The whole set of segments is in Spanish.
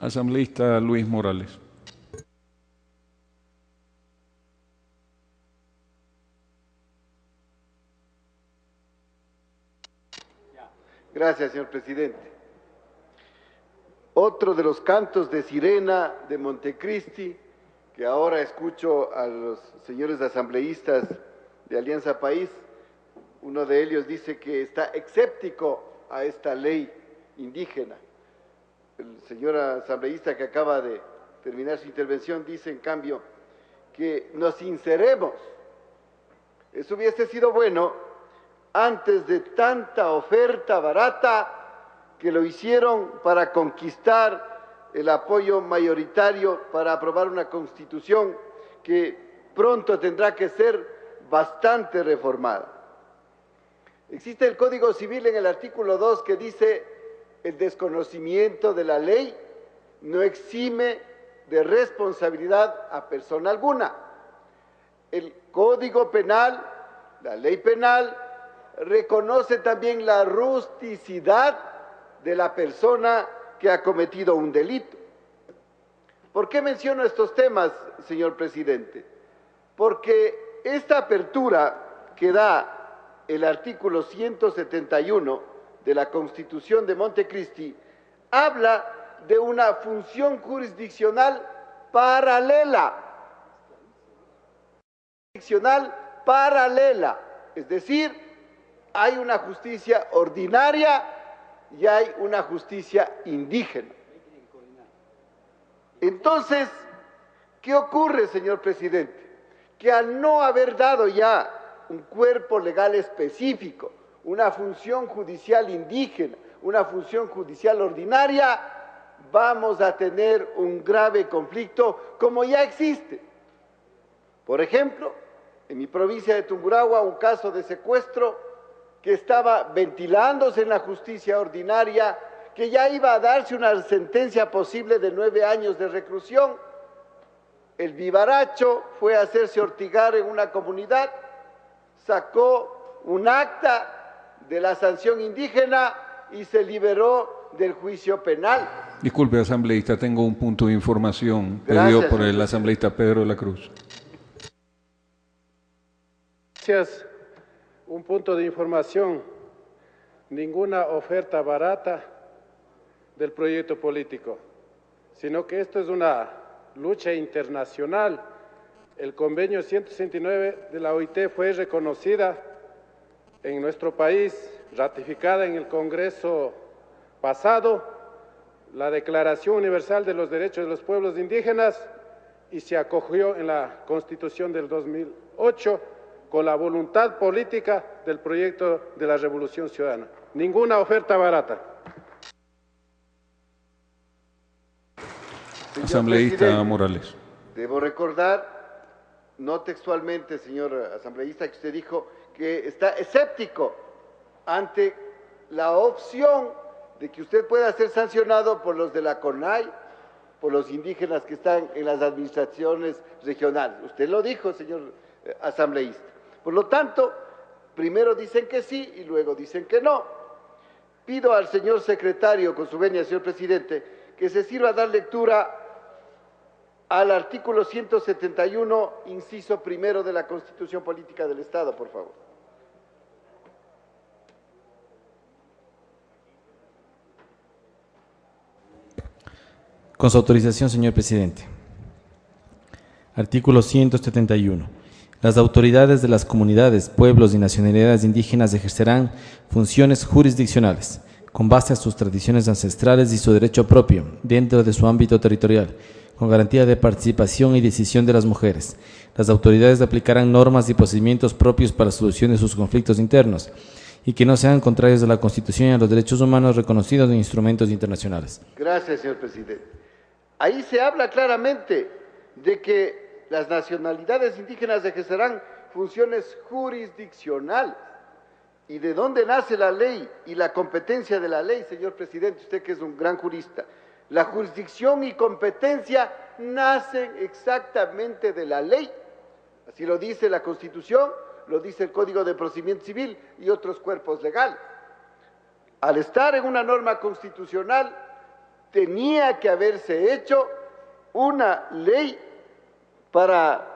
Asambleísta Luis Morales. Gracias, señor presidente. Otro de los cantos de sirena de Montecristi, que ahora escucho a los señores asambleístas de Alianza País, uno de ellos dice que está escéptico a esta ley indígena. El señor asambleísta que acaba de terminar su intervención dice, en cambio, que nos sinceremos. Eso hubiese sido bueno antes de tanta oferta barata que lo hicieron para conquistar el apoyo mayoritario para aprobar una constitución que pronto tendrá que ser bastante reformada. Existe el Código Civil en el artículo 2 que dice: el desconocimiento de la ley no exime de responsabilidad a persona alguna. El Código Penal, la ley penal, reconoce también la rusticidad de la persona que ha cometido un delito. ¿Por qué menciono estos temas, señor presidente? Porque esta apertura que da el artículo 171 de la Constitución de Montecristi habla de una función jurisdiccional paralela. Es decir, hay una justicia ordinaria y hay una justicia indígena. Entonces, ¿qué ocurre, señor presidente? Que al no haber dado ya un cuerpo legal específico, una función judicial indígena, una función judicial ordinaria, vamos a tener un grave conflicto como ya existe. Por ejemplo, en mi provincia de Tungurahua, un caso de secuestro que estaba ventilándose en la justicia ordinaria, que ya iba a darse una sentencia posible de 9 años de reclusión. El vivaracho fue a hacerse ortigar en una comunidad, sacó un acta de la sanción indígena y se liberó del juicio penal. Disculpe, asambleísta, tengo un punto de información Gracias, pedido por el asambleísta Pedro de la Cruz. Gracias. Un punto de información. Ninguna oferta barata del proyecto político, sino que esto es una lucha internacional. El convenio 169 de la OIT fue reconocida en nuestro país, ratificada en el Congreso pasado, la Declaración Universal de los Derechos de los Pueblos Indígenas, y se acogió en la Constitución del 2008 con la voluntad política del proyecto de la Revolución Ciudadana. Ninguna oferta barata. Asambleísta Morales. Debo recordar, no textualmente, señor asambleísta, que usted dijo que está escéptico ante la opción de que usted pueda ser sancionado por los de la CONAI, por los indígenas que están en las administraciones regionales. Usted lo dijo, señor asambleísta. Por lo tanto, primero dicen que sí y luego dicen que no. Pido al señor secretario, con su venia, señor presidente, que se sirva a dar lectura al artículo 171, inciso primero de la Constitución Política del Estado, por favor. Con su autorización, señor presidente. Artículo 171. Las autoridades de las comunidades, pueblos y nacionalidades indígenas ejercerán funciones jurisdiccionales con base a sus tradiciones ancestrales y su derecho propio dentro de su ámbito territorial, con garantía de participación y decisión de las mujeres. Las autoridades aplicarán normas y procedimientos propios para la solución de sus conflictos internos y que no sean contrarios a la Constitución y a los derechos humanos reconocidos en instrumentos internacionales. Gracias, señor presidente. Ahí se habla claramente de que las nacionalidades indígenas ejercerán funciones jurisdiccionales. ¿Y de dónde nace la ley y la competencia de la ley, señor presidente? Usted que es un gran jurista. La jurisdicción y competencia nacen exactamente de la ley. Así lo dice la Constitución, lo dice el Código de Procedimiento Civil y otros cuerpos legales. Al estar en una norma constitucional, tenía que haberse hecho una ley para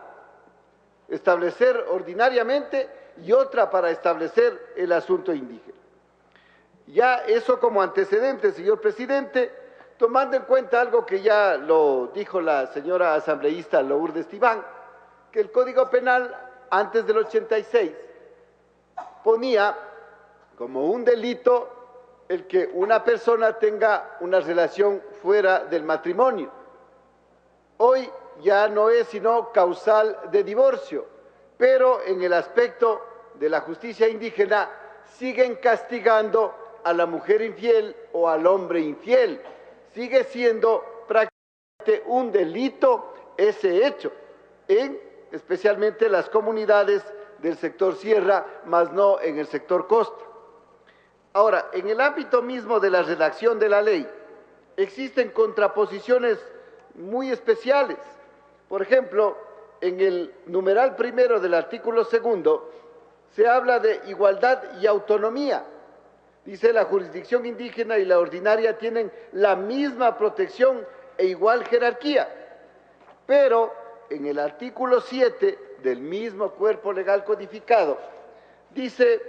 establecer ordinariamente y otra para establecer el asunto indígena. Ya eso como antecedente, señor presidente, tomando en cuenta algo que ya lo dijo la señora asambleísta Lourdes Tibán, que el Código Penal antes del 86 ponía como un delito el que una persona tenga una relación fuera del matrimonio. Hoy ya no es sino causal de divorcio, pero en el aspecto de la justicia indígena siguen castigando a la mujer infiel o al hombre infiel. Sigue siendo prácticamente un delito ese hecho, especialmente las comunidades del sector sierra, más no en el sector costa. Ahora, en el ámbito mismo de la redacción de la ley, existen contraposiciones muy especiales. Por ejemplo, en el numeral primero del artículo segundo, se habla de igualdad y autonomía. Dice, la jurisdicción indígena y la ordinaria tienen la misma protección e igual jerarquía. Pero en el artículo 7 del mismo cuerpo legal codificado, dice,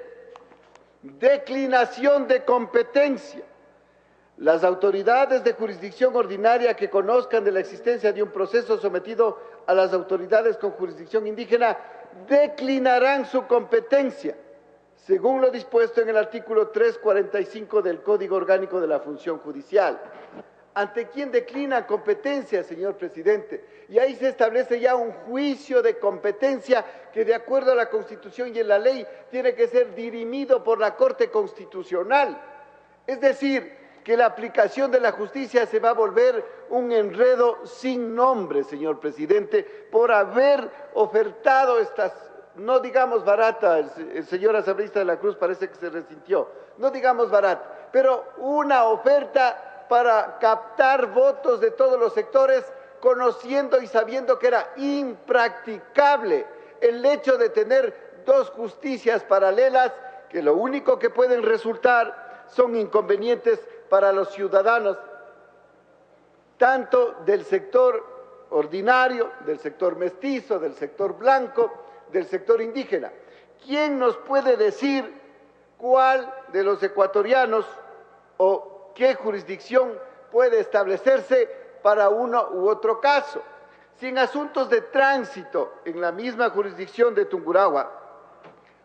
declinación de competencia. Las autoridades de jurisdicción ordinaria que conozcan de la existencia de un proceso sometido a las autoridades con jurisdicción indígena declinarán su competencia, según lo dispuesto en el artículo 345 del Código Orgánico de la Función Judicial. ¿Ante quién declina competencia, señor presidente? Y ahí se establece ya un juicio de competencia que, de acuerdo a la Constitución y en la ley, tiene que ser dirimido por la Corte Constitucional. Es decir, que la aplicación de la justicia se va a volver un enredo sin nombre, señor presidente, por haber ofertado estas, no digamos barata, el señor asambleísta de la Cruz parece que se resintió, no digamos barata, pero una oferta para captar votos de todos los sectores, conociendo y sabiendo que era impracticable el hecho de tener dos justicias paralelas, que lo único que pueden resultar son inconvenientes para los ciudadanos, tanto del sector ordinario, del sector mestizo, del sector blanco, del sector indígena. ¿Quién nos puede decir cuál de los ecuatorianos o qué jurisdicción puede establecerse para uno u otro caso? Si en asuntos de tránsito en la misma jurisdicción de Tungurahua,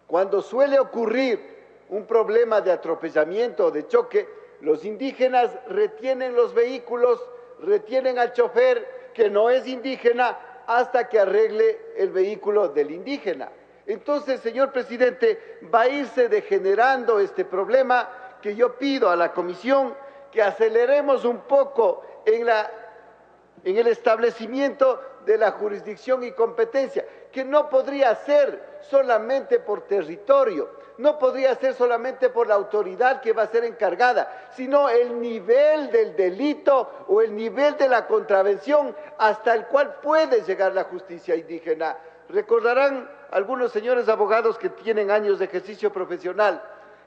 cuando suele ocurrir un problema de atropellamiento o de choque, los indígenas retienen los vehículos, retienen al chofer que no es indígena hasta que arregle el vehículo del indígena. Entonces, señor presidente, va a irse degenerando este problema que yo pido a la comisión que aceleremos un poco en el establecimiento de la jurisdicción y competencia, que no podría ser solamente por territorio, no podría ser solamente por la autoridad que va a ser encargada, sino el nivel del delito o el nivel de la contravención hasta el cual puede llegar la justicia indígena. Recordarán algunos señores abogados que tienen años de ejercicio profesional,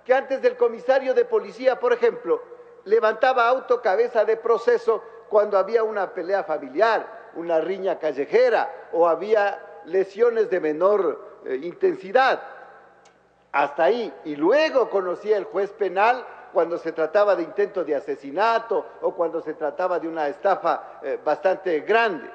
que antes del comisario de policía, por ejemplo, levantaba auto cabeza de proceso cuando había una pelea familiar, una riña callejera o había lesiones de menor intensidad. Hasta ahí. Y luego conocía el juez penal cuando se trataba de intento de asesinato o cuando se trataba de una estafa bastante grande.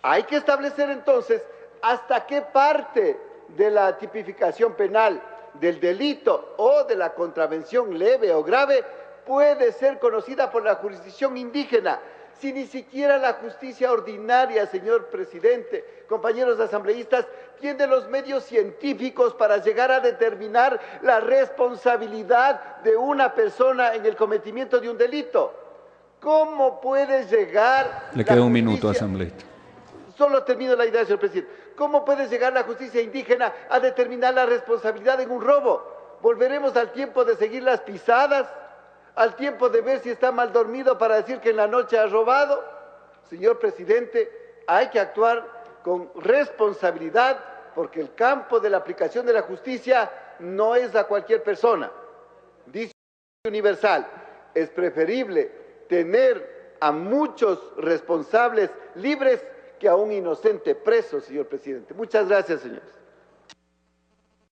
Hay que establecer entonces hasta qué parte de la tipificación penal del delito o de la contravención leve o grave puede ser conocida por la jurisdicción indígena, si ni siquiera la justicia ordinaria, señor presidente, compañeros asambleístas, tiene los medios científicos para llegar a determinar la responsabilidad de una persona en el cometimiento de un delito. ¿Cómo puede llegar? Le queda un minuto, asambleísta. Solo termino la idea, señor presidente. ¿Cómo puede llegar la justicia indígena a determinar la responsabilidad en un robo? ¿Volveremos al tiempo de seguir las pisadas? ¿Al tiempo de ver si está mal dormido para decir que en la noche ha robado? Señor presidente, hay que actuar con responsabilidad porque el campo de la aplicación de la justicia no es a cualquier persona. Dice universal, es preferible tener a muchos responsables libres que a un inocente preso, señor presidente. Muchas gracias, señores.